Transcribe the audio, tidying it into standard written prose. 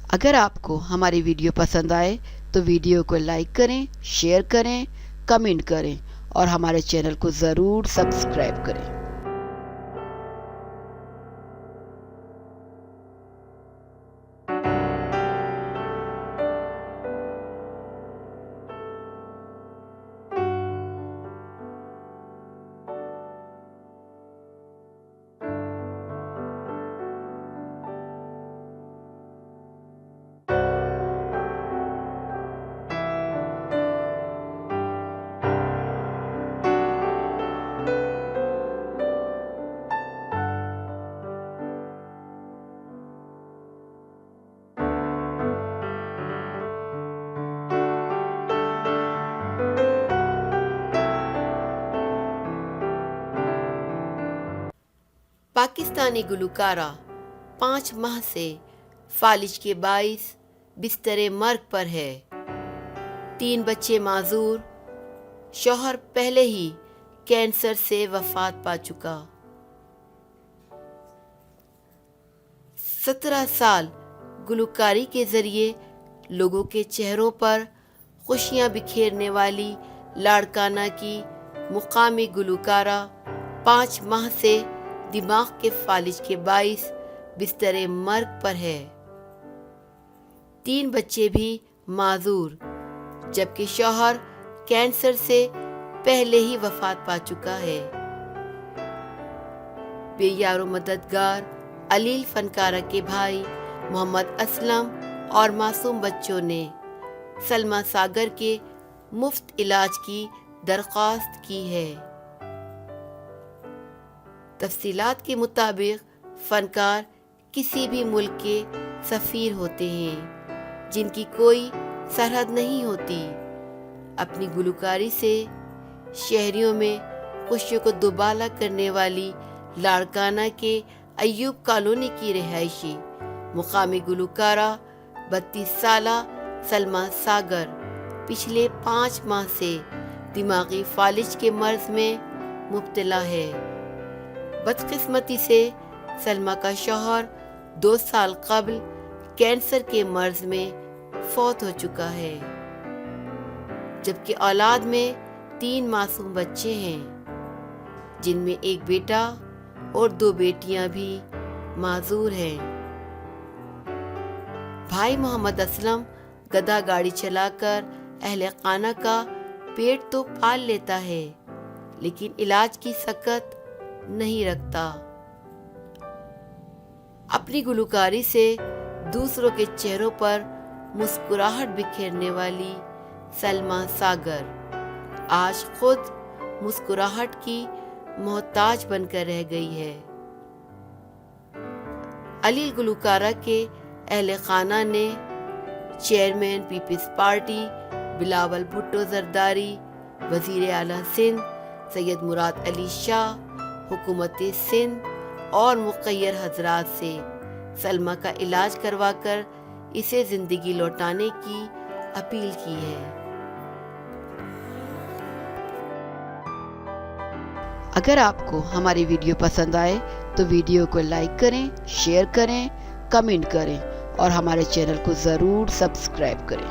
اگر آپ کو ہماری ویڈیو پسند آئے تو ویڈیو کو لائک کریں، شیئر کریں، کمنٹ کریں اور ہمارے چینل کو ضرور سبسکرائب کریں۔ پاکستانی گلوکارہ 5 ماہ سے فالج کے باعث بستر مرگ پر ہے۔ 3 بچے معذور، شوہر پہلے ہی کینسر سے وفات پا چکا۔ 17 سال گلوکاری کے ذریعے لوگوں کے چہروں پر خوشیاں بکھیرنے والی لاڑکانہ کی مقامی گلوکارہ 5 ماہ سے دماغ کے فالج کے باعث بستر مرگ پر ہے۔ 3 بچے بھی معذور، جبکہ شوہر کینسر سے پہلے ہی وفات پا چکا ہے۔ بے یار و مددگار علیل فنکارہ کے بھائی محمد اسلم اور معصوم بچوں نے سلمیٰ ساگر کے مفت علاج کی درخواست کی ہے۔ تفصیلات کے مطابق فنکار کسی بھی ملک کے سفیر ہوتے ہیں جن کی کوئی سرحد نہیں ہوتی۔ اپنی گلوکاری سے شہریوں میں خوشیوں کو دوبالا کرنے والی لاڑکانہ کے ایوب کالونی کی رہائشی مقامی گلوکارہ 32 سالہ سلمیٰ ساگر پچھلے 5 ماہ سے دماغی فالج کے مرض میں مبتلا ہے۔ بدقسمتی سے سلمیٰ کا شوہر 2 سال قبل کینسر کے مرض میں فوت ہو چکا ہے، جبکہ اولاد میں 3 معصوم بچے ہیں، جن میں 1 بیٹا اور 2 بیٹیاں بھی معذور ہیں۔ بھائی محمد اسلم گدھا گاڑی چلا کر اہل خانہ کا پیٹ تو پال لیتا ہے، لیکن علاج کی سکت نہیں رکھتا۔ اپنی گلوکاری سے دوسروں کے چہروں پر مسکراہٹ بکھیرنے والی سلمیٰ ساگر آج خود مسکراہٹ کی محتاج بن کر رہ گئی ہے۔ علیل گلوکارہ کے اہل خانہ نے چیئرمین پیپلز پارٹی بلاول بھٹو زرداری، وزیر اعلیٰ سندھ سید مراد علی شاہ، حکومت سندھ اور مخیر حضرات سے سلمیٰ کا علاج کروا کر اسے زندگی لوٹانے کی اپیل کی ہے۔ اگر آپ کو ہماری ویڈیو پسند آئے تو ویڈیو کو لائک کریں، شیئر کریں، کمنٹ کریں اور ہمارے چینل کو ضرور سبسکرائب کریں۔